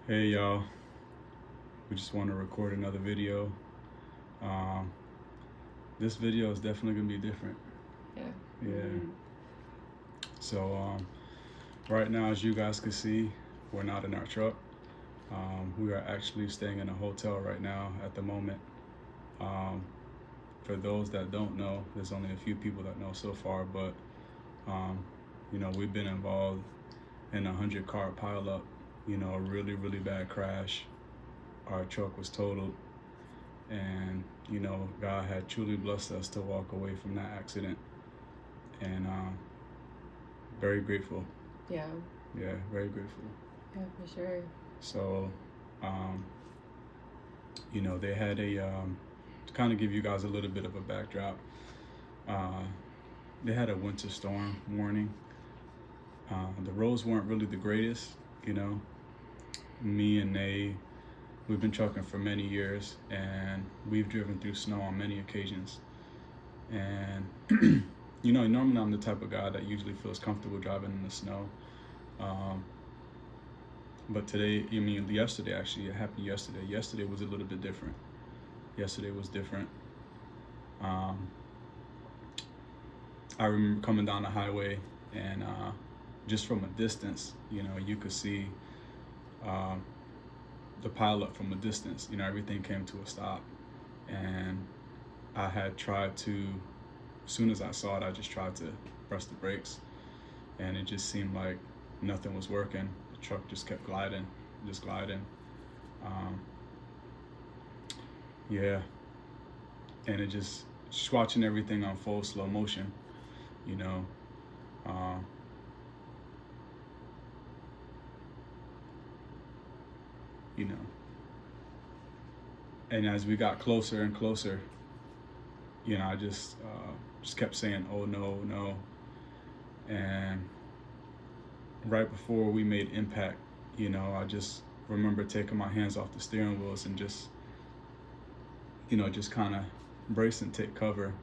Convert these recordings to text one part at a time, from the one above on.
Hey y'all, we just want to record another video. Um, this video is definitely gonna be different. Yeah. Yeah. So right now, as you guys can see, we're not in our truck. We are actually staying in a hotel right now at the moment. Um, for those that don't know, there's only a few people that know so far, but um, we've been involved in 100-car pileup. A really bad crash. Our truck was totaled. And God had truly blessed us to walk away from that accident, and very grateful. Yeah. Very grateful. Yeah, for sure. So they had to kind of give you guys a little bit of a backdrop. They had a winter storm warning. The roads weren't really the greatest. Me and Nay, we've been trucking for many years, and we've driven through snow on many occasions. And normally I'm the type of guy that usually feels comfortable driving in the snow. But yesterday, actually, it happened yesterday. Yesterday was a little bit different. Yesterday was different. I remember coming down the highway, and just from a distance, you could see the pileup from a distance. Everything came to a stop, and I had tried to, as soon as I saw it, I just tried to press the brakes, and it just seemed like nothing was working. The truck just kept gliding. Yeah, and it just watching everything unfold slow motion, you know. Um, you know, and as we got closer and closer, I just kept saying, "Oh no, no," and right before we made impact, I just remember taking my hands off the steering wheels and just kind of brace and take cover.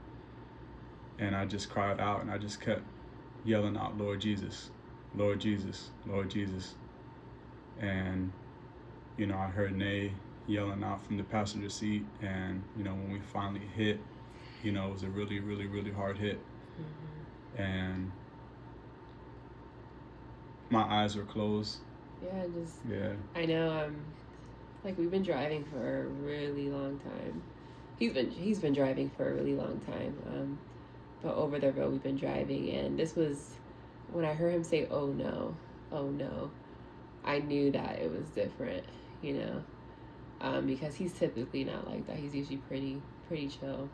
And I just cried out, and I just kept yelling out, "Lord Jesus, Lord Jesus, Lord Jesus." And, I heard Nay yelling out from the passenger seat. And, when we finally hit, it was a really hard hit. Mm-hmm. And my eyes were closed. Yeah. I know. Like, we've been driving for a really long time. He's been driving for a really long time. But over the road we've been driving, and this was when I heard him say, "Oh no, oh no," I knew that it was different. Because he's typically not like that. He's usually pretty chill.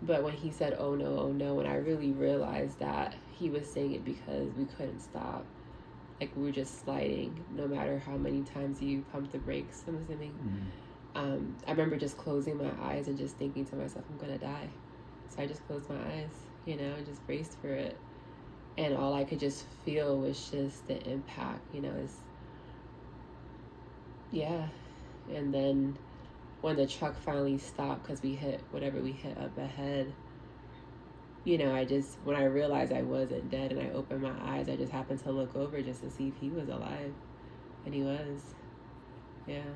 But when he said, "Oh no, oh no," and I really realized that he was saying it because we couldn't stop. Like, we were just sliding, no matter how many times you pump the brakes. I'm assuming. I remember just closing my eyes and just thinking to myself, "I'm gonna die." So I just closed my eyes, and just braced for it. And all I could just feel was just the impact, yeah. And then when the truck finally stopped, because we hit whatever we hit up ahead, when I realized I wasn't dead and I opened my eyes, I just happened to look over just to see if he was alive. And he was. Yeah.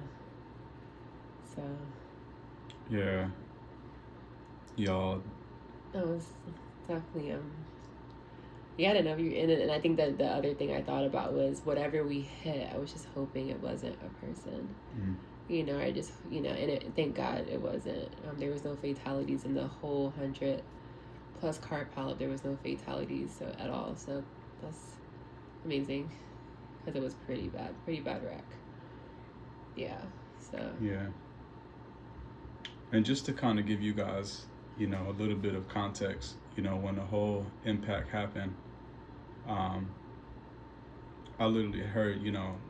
So. Yeah. Y'all. It was definitely, yeah, I don't know. And I think that the other thing I thought about was whatever we hit, I was just hoping it wasn't a person. I just, thank God it wasn't. There was no fatalities in the whole 100+ car pileup. There was no fatalities at all. So that's amazing, because it was pretty bad wreck. Yeah. So. Yeah. And just to kind of give you guys, a little bit of context, when the whole impact happened, I literally heard,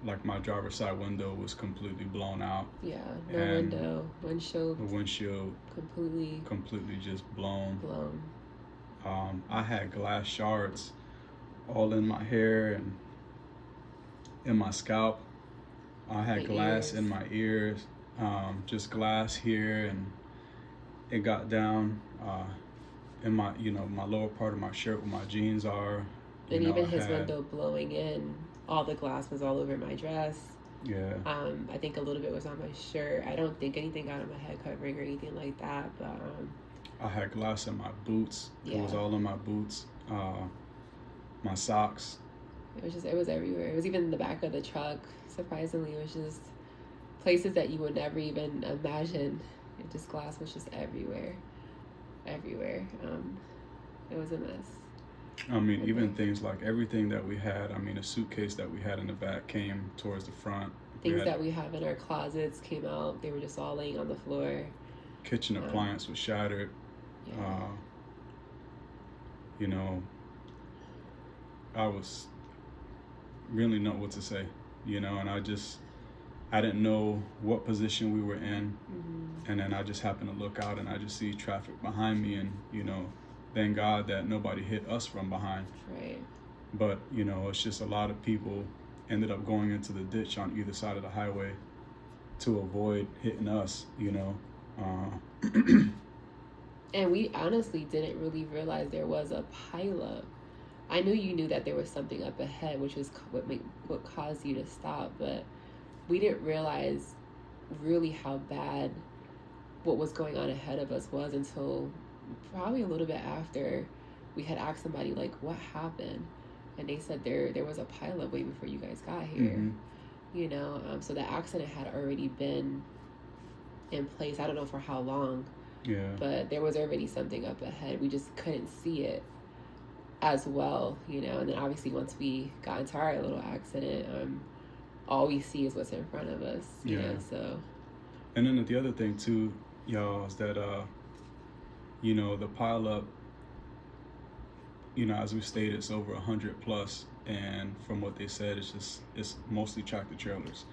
like my driver's side window was completely blown out. Yeah, no window, windshield. The windshield completely just blown. I had glass shards all in my hair and in my scalp. I had glass in my ears, just glass here, and it got down in my lower part of my shirt where my jeans are. And even his window blowing in. all the glass was all over my dress. Yeah. I think a little bit was on my shirt. I don't think anything got on my head covering or anything like that, but I had glass in my boots. yeah. It was all in my boots. My socks. It was everywhere. It was even in the back of the truck. Surprisingly, it was just places that you would never even imagine. Just glass was just everywhere. It was a mess. I mean, even things like everything that we had. I mean, a suitcase that we had in the back came towards the front. Things that we have in our closets came out. They were just all laying on the floor. Kitchen appliance was shattered. Yeah. You know, I was really not what to say, you know, and I didn't know what position we were in. Mm-hmm. And then I just happened to look out and I just see traffic behind me, and, you know, thank God that nobody hit us from behind. Right. But, you know, it's just a lot of people ended up going into the ditch on either side of the highway to avoid hitting us, you know. And we honestly didn't really realize there was a pileup. I knew you knew that there was something up ahead, which was what caused you to stop, but we didn't realize really how bad what was going on ahead of us was until probably a little bit after we had asked somebody, like, what happened? And they said there was a pileup way before you guys got here. Mm-hmm. You know, so the accident had already been in place. I don't know for how long. Yeah. But there was already something up ahead. We just couldn't see it as well, you know. And then obviously once we got into our little accident, all we see is what's in front of us, you know, so. And then the other thing too, y'all, is that, you know, the pileup, you know, as we stated, it's over 100 plus. And from what they said, it's mostly tractor trailers.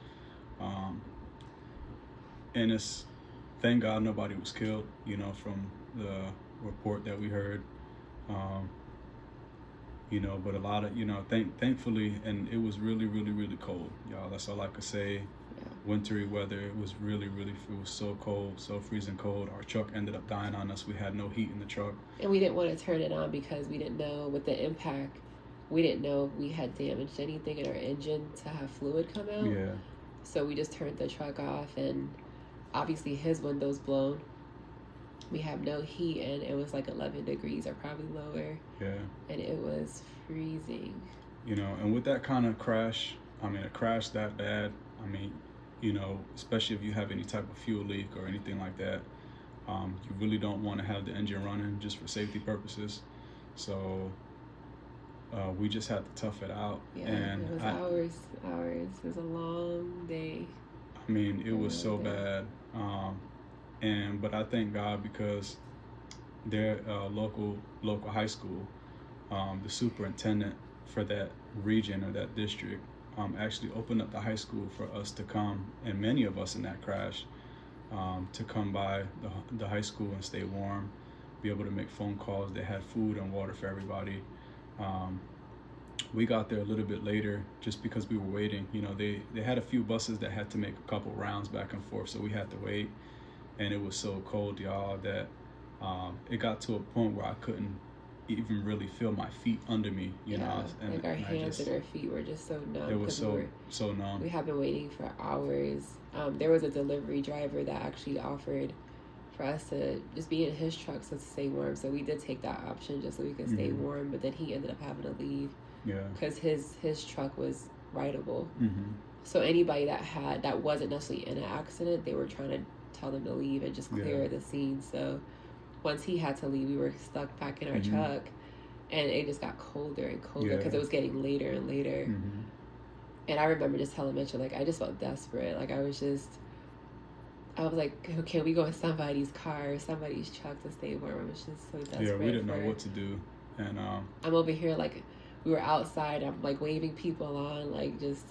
And thank God nobody was killed, you know, from the report that we heard. You know, but a lot of, you know, thankfully, and it was really, really, really cold, y'all. That's all I could say. Yeah. Wintry weather. It was really, really, it was so cold, so freezing cold. Our truck ended up dying on us. We had no heat in the truck. And we didn't want to turn it on because we didn't know with the impact, we didn't know if we had damaged anything in our engine to have fluid come out. Yeah. So we just turned the truck off, and obviously his window's blown. We have no heat, and it was like 11 degrees or probably lower. Yeah. And it was freezing. You know, and with that kind of crash, I mean, a crash that bad, I mean, you know, especially if you have any type of fuel leak or anything like that, you really don't want to have the engine running just for safety purposes. So we just had to tough it out. Yeah, and it was hours. It was a long day. I mean, it was so bad. But I thank God because their local high school, the superintendent for that region or that district, actually opened up the high school for us to come, and many of us in that crash, to come by the high school and stay warm, be able to make phone calls. They had food and water for everybody. We got there a little bit later just because we were waiting. You know, they had a few buses that had to make a couple rounds back and forth, so we had to wait. And it was so cold, y'all, that it got to a point where I couldn't even really feel my feet under me, you know. And like our hands and our feet were just so numb. It was so numb. We had been waiting for hours. There was a delivery driver that actually offered for us to just be in his truck to stay warm. So we did take that option just so we could stay warm. But then he ended up having to leave. Yeah. Because his truck was rideable. Mm-hmm. So anybody that wasn't necessarily in an accident, they were trying to tell them to leave and just clear the scene. So once he had to leave, we were stuck back in our truck, and it just got colder and colder because it was getting later and later. Mm-hmm. And I remember just telling Mitchell, like, I just felt desperate. Like, I was like, can we go in somebody's car or somebody's truck to stay warm? I was just so desperate. Yeah, we didn't know what to do. And I'm over here, like, we were outside. I'm, like, waving people on, like, just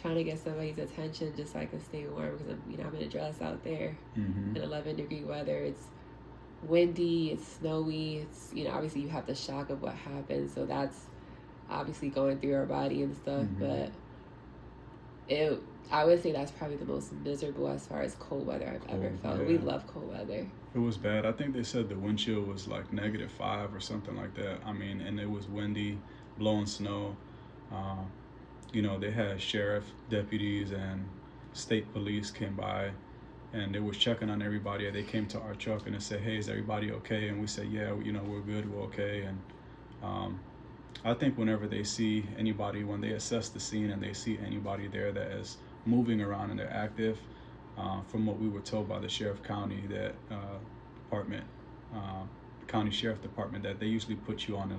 trying to get somebody's attention just so I could stay warm because, I'm in a dress out there in 11-degree weather. It's windy, it's snowy, it's, obviously you have the shock of what happened. So that's obviously going through our body and stuff. But I would say that's probably the most miserable as far as cold weather I've ever felt. Yeah. We love cold weather. It was bad. I think they said the wind chill was like -5 or something like that. I mean, and it was windy, blowing snow. they had sheriff deputies and state police came by, and they was checking on everybody. They came to our truck and they said, "Hey, is everybody okay?" And we said, "Yeah, we're good, we're okay." And I think whenever they see anybody, when they assess the scene and they see anybody there that is moving around and they're active, from what we were told by the sheriff county that department, county sheriff department, that they usually put you on a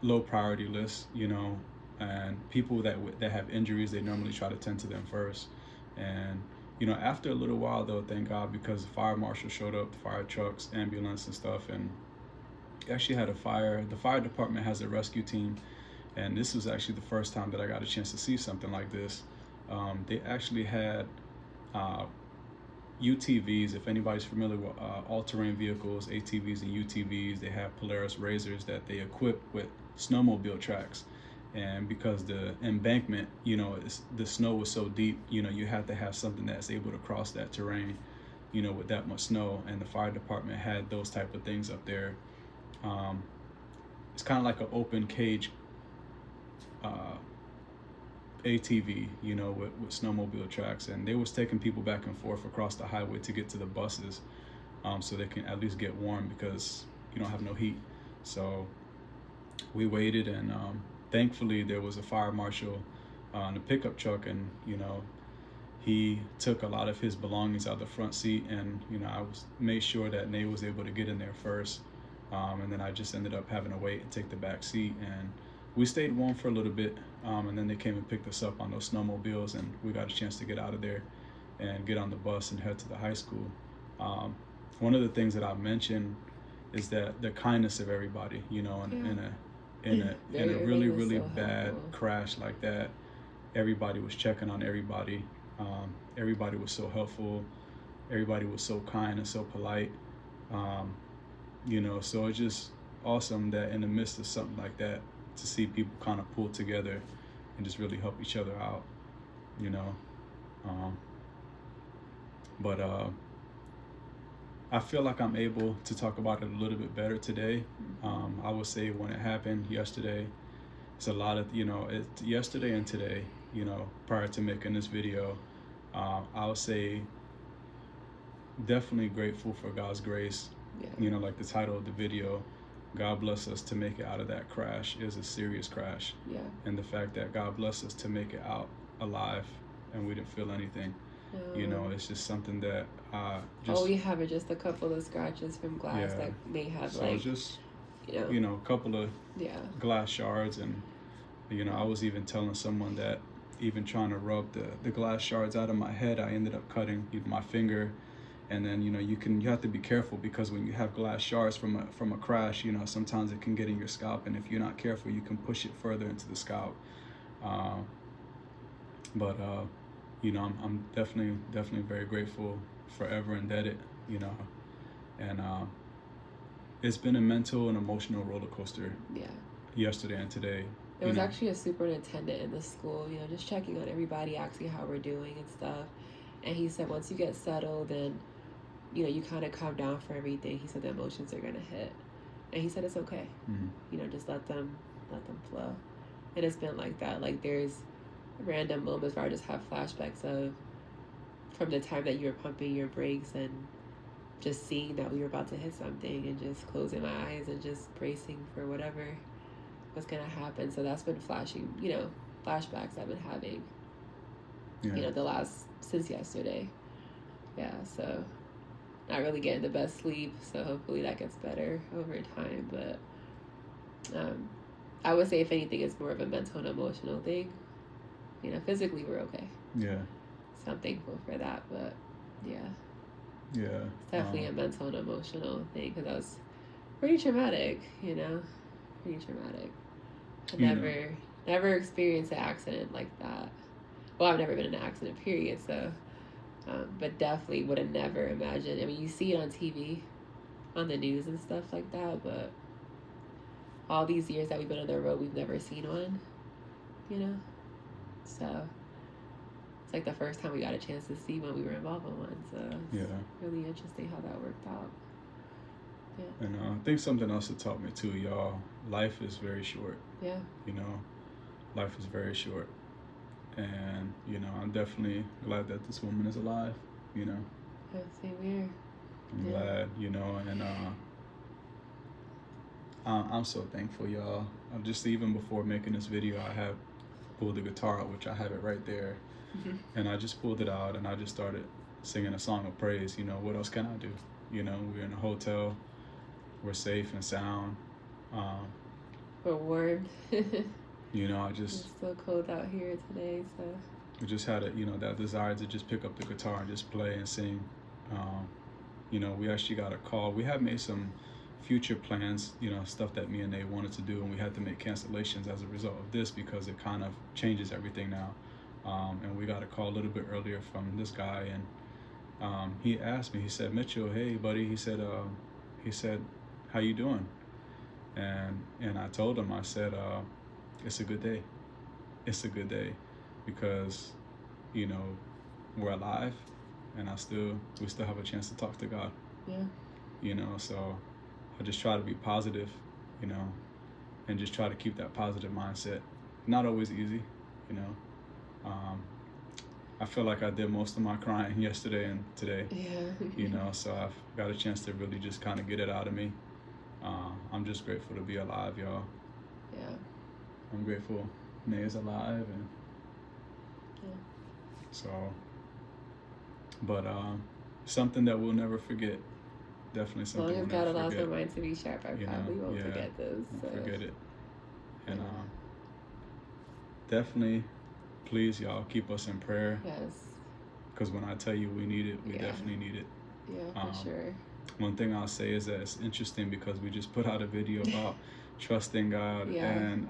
low priority list, and people that have injuries, they normally try to tend to them first. And after a little while, though, thank God, because the fire marshal showed up, the fire trucks, ambulance and stuff, and actually had a fire. The fire department has a rescue team, and this was actually the first time that I got a chance to see something like this. They actually had UTVs. If anybody's familiar with all-terrain vehicles, ATVs and UTVs, they have Polaris RZRs that they equip with snowmobile tracks. And because the embankment, the snow was so deep, you had to have something that's able to cross that terrain, with that much snow. And the fire department had those type of things up there. It's kind of like an open cage ATV, with snowmobile tracks, and they was taking people back and forth across the highway to get to the buses, so they can at least get warm, because you don't have no heat. So we waited, and thankfully there was a fire marshal on the pickup truck, and he took a lot of his belongings out of the front seat, and I made sure that Nate was able to get in there first, and then I just ended up having to wait and take the back seat, and we stayed warm for a little bit, and then they came and picked us up on those snowmobiles, and we got a chance to get out of there and get on the bus and head to the high school. One of the things that I mentioned is that the kindness of everybody, in a really so bad helpful. crash like that, everybody was checking on everybody. Everybody was so helpful. Everybody was so kind and so polite. So it's just awesome that in the midst of something like that, to see people kind of pull together and just really help each other out, but I feel like I'm able to talk about it a little bit better today. I would say when it happened yesterday, it's a lot of, yesterday and today, prior to making this video, I would say definitely grateful for God's grace. Yeah. Like the title of the video, God bless us to make it out of that crash. Is a serious crash. Yeah. And the fact that God bless us to make it out alive and we didn't feel anything. It's just something that all we have are just a couple of scratches from glass that may have just a couple of glass shards, and I was even telling someone that even trying to rub the glass shards out of my head, I ended up cutting my finger. And then you have to be careful, because when you have glass shards from a crash, sometimes it can get in your scalp, and if you're not careful, you can push it further into the scalp. But I'm definitely very grateful, forever indebted, and it's been a mental and emotional roller coaster. Yeah. Yesterday and today. There was actually a superintendent in the school, just checking on everybody, asking how we're doing and stuff. And he said once you get settled and you kind of calm down for everything, he said the emotions are gonna hit, and he said it's okay. Just let them flow. And it's been like that. Like there's random moments where I just have flashbacks of from the time that you were pumping your brakes and just seeing that we were about to hit something, and just closing my eyes and just bracing for whatever was gonna happen. So that's been flashing, flashbacks I've been having. Since yesterday. Yeah, so not really getting the best sleep, so hopefully that gets better over time. But I would say, if anything, it's more of a mental and emotional thing. Physically we're okay. Yeah. So I'm thankful for that, but yeah. Yeah. It's definitely a mental and emotional thing, because that was pretty traumatic, pretty traumatic. I never experienced an accident like that. Well, I've never been in an accident, period, so, but definitely would have never imagined. I mean, you see it on TV, on the news and stuff like that, but all these years that we've been on the road, we've never seen one, So, it's like the first time we got a chance to see one, we were involved in one, so it's really interesting how that worked out. Yeah. And I think something else that taught me too, y'all, life is very short. Yeah. You know, life is very short. And, you know, I'm definitely glad that this woman is alive, you know. Yeah, same here. I'm glad, you know, and I'm so thankful, y'all. I'm just, even before making this video, I have pulled the guitar out, which I have it right there. And I just pulled it out and I just started singing a song of praise. You know, what else can I do? You know, we're in a hotel, we're safe and sound. We're warm. You know, I just... It's so cold out here today, so... We just had a, you know, that desire to just pick up the guitar and just play and sing. You know, we actually got a call. We have made some future plans, you know, stuff that me and Nate wanted to do, and we had to make cancellations as a result of this because it kind of changes everything now. And we got a call a little bit earlier from this guy, and he asked me, he said, Mitchell, hey buddy, he said, how you doing? And I told him, I said, it's a good day. It's a good day because, you know, we're alive and we still have a chance to talk to God. Yeah. You know, so I just try to be positive, you know, and just try to keep that positive mindset. Not always easy, you know. I feel like I did most of my crying yesterday and today. Yeah. You know, so I've got a chance to really just kind of get it out of me. I'm just grateful to be alive, y'all. Yeah. I'm grateful Nae's alive, and so, but something that we'll never forget. Definitely something as long as God allows my mind to be sharp, I probably won't forget this. Won't forget it. And definitely, please, y'all, keep us in prayer. Yes. Because when I tell you we need it, we definitely need it. Yeah, for sure. One thing I'll say is that it's interesting because we just put out a video about trusting God and,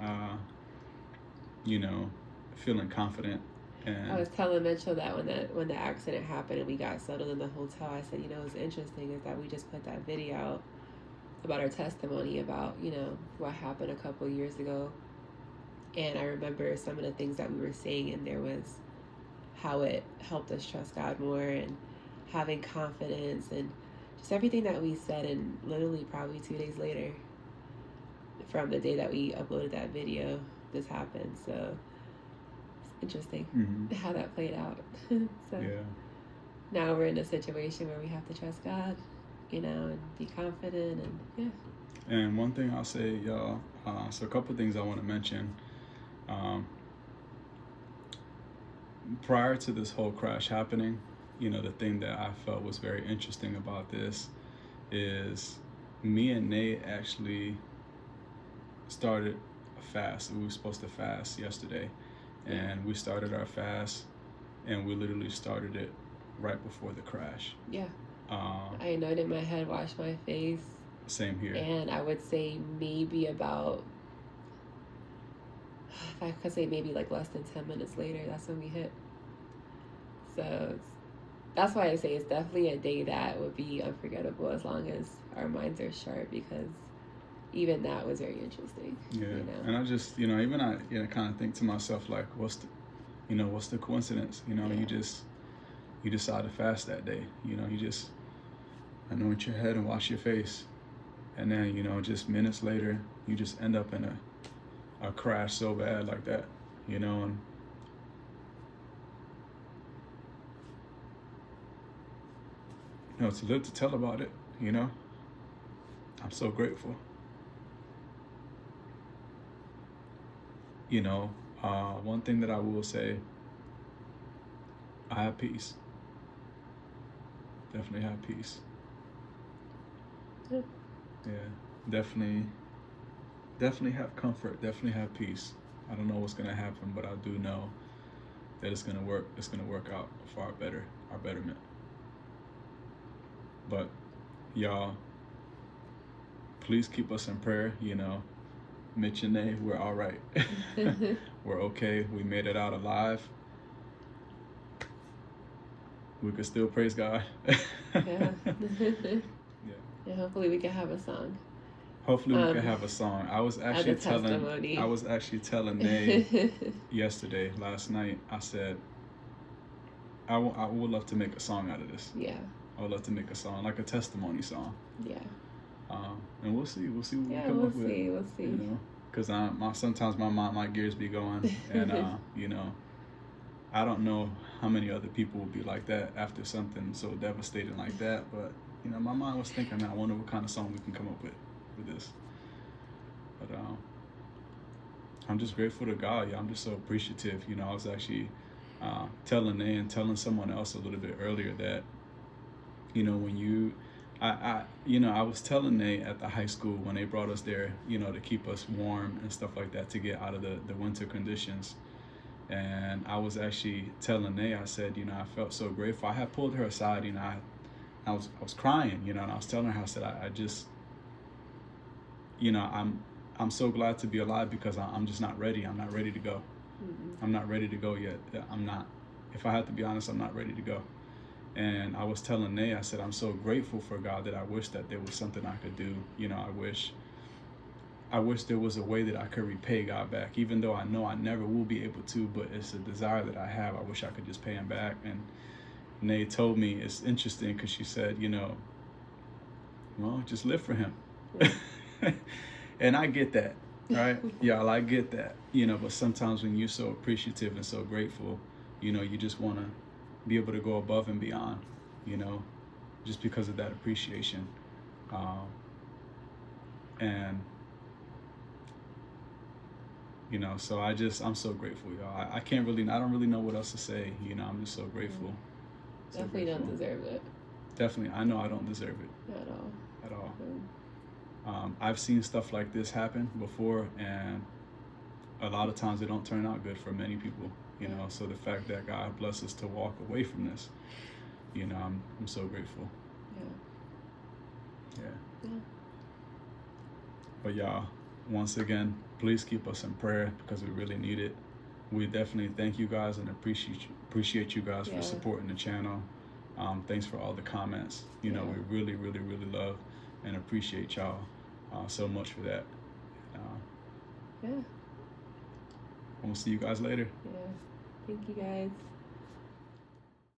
you know, feeling confident. And I was telling Mitchell that when the accident happened and we got settled in the hotel, I said, you know, what's interesting is that we just put that video out about our testimony about, you know, what happened a couple of years ago. And I remember some of the things that we were saying in there was how it helped us trust God more and having confidence and just everything that we said. And literally probably 2 days later from the day that we uploaded that video, this happened. So it's interesting how that played out. So now we're in a situation where we have to trust God, you know, and be confident and And one thing I'll say, y'all, so a couple things I want to mention. Prior to this whole crash happening, you know, the thing that I felt was very interesting about this is me and Nate actually started a fast. We were supposed to fast yesterday, and we started our fast, and we literally started it right before the crash. Yeah. I anointed my head, washed my face. Same here. And I would say maybe about, if I could say maybe like less than 10 minutes later, that's when we hit. So that's why I say it's definitely a day that would be unforgettable as long as our minds are sharp, because even that was very interesting. Yeah. You know? And I just, you know, even I, you know, kind of think to myself, like, what's the coincidence? You know, you decide to fast that day. You know, you just anoint your head and wash your face. And then, you know, just minutes later, you just end up in a crash so bad like that, you know, and you know, to live to tell about it, you know, I'm so grateful. You know, one thing that I will say, I have peace. Definitely have peace. Yeah, definitely have comfort, definitely have peace. I don't know what's gonna happen, but I do know that it's gonna work out for our betterment. But y'all, please keep us in prayer, you know. Mitch and Nae, we're all right. We're okay. We made it out alive. We could still praise God. Yeah. And hopefully we can have a song. Hopefully we can have a song. I was actually telling Nae last night, I said, I would love to make a song out of this. Yeah. I would love to make a song, like a testimony song. Yeah. And we'll see what we Yeah, come we'll up with. see. We'll see. You know, because sometimes my gears be going, and you know, I don't know how many other people would be like that after something so devastating like that. But you know, my mind was thinking, I wonder what kind of song we can come up with this. But I'm just grateful to God. Yeah, I'm just so appreciative. You know, I was actually telling Nay and telling someone else a little bit earlier that, you know, when I was telling Nay at the high school when they brought us there, you know, to keep us warm and stuff like that, to get out of the winter conditions. And I was actually telling Nay, I said, you know, I felt so grateful. I had pulled her aside, you know, I was crying, you know, and I was telling her, I said, I just, you know, I'm so glad to be alive because I'm just not ready. I'm not ready to go. Mm-hmm. I'm not ready to go yet. I'm not. If I had to be honest, I'm not ready to go. And I was telling Nay, I said, I'm so grateful for God that I wish that there was something I could do. You know, I wish there was a way that I could repay God back, even though I know I never will be able to, but it's a desire that I have. I wish I could just pay him back. And Nay told me, it's interesting because she said, you know, well, just live for him. Yeah. And I get that, right? Y'all, I get that, you know, but sometimes when you're so appreciative and so grateful, you know, you just want to be able to go above and beyond, you know, just because of that appreciation. And, you know, so I'm so grateful, y'all. I don't really know what else to say, you know, I'm just so grateful. So definitely grateful. Don't deserve it. Definitely, I know I don't deserve it. At all. At all. I've seen stuff like this happen before, and a lot of times it don't turn out good for many people, you know. So the fact that God blessed us to walk away from this, you know, I'm so grateful. Yeah. But y'all, once again, please keep us in prayer because we really need it. We definitely thank you guys and appreciate you guys for supporting the channel. Thanks for all the comments. You know, we really, really, really love and appreciate y'all so much for that. We'll see you guys later. Yeah. Thank you guys.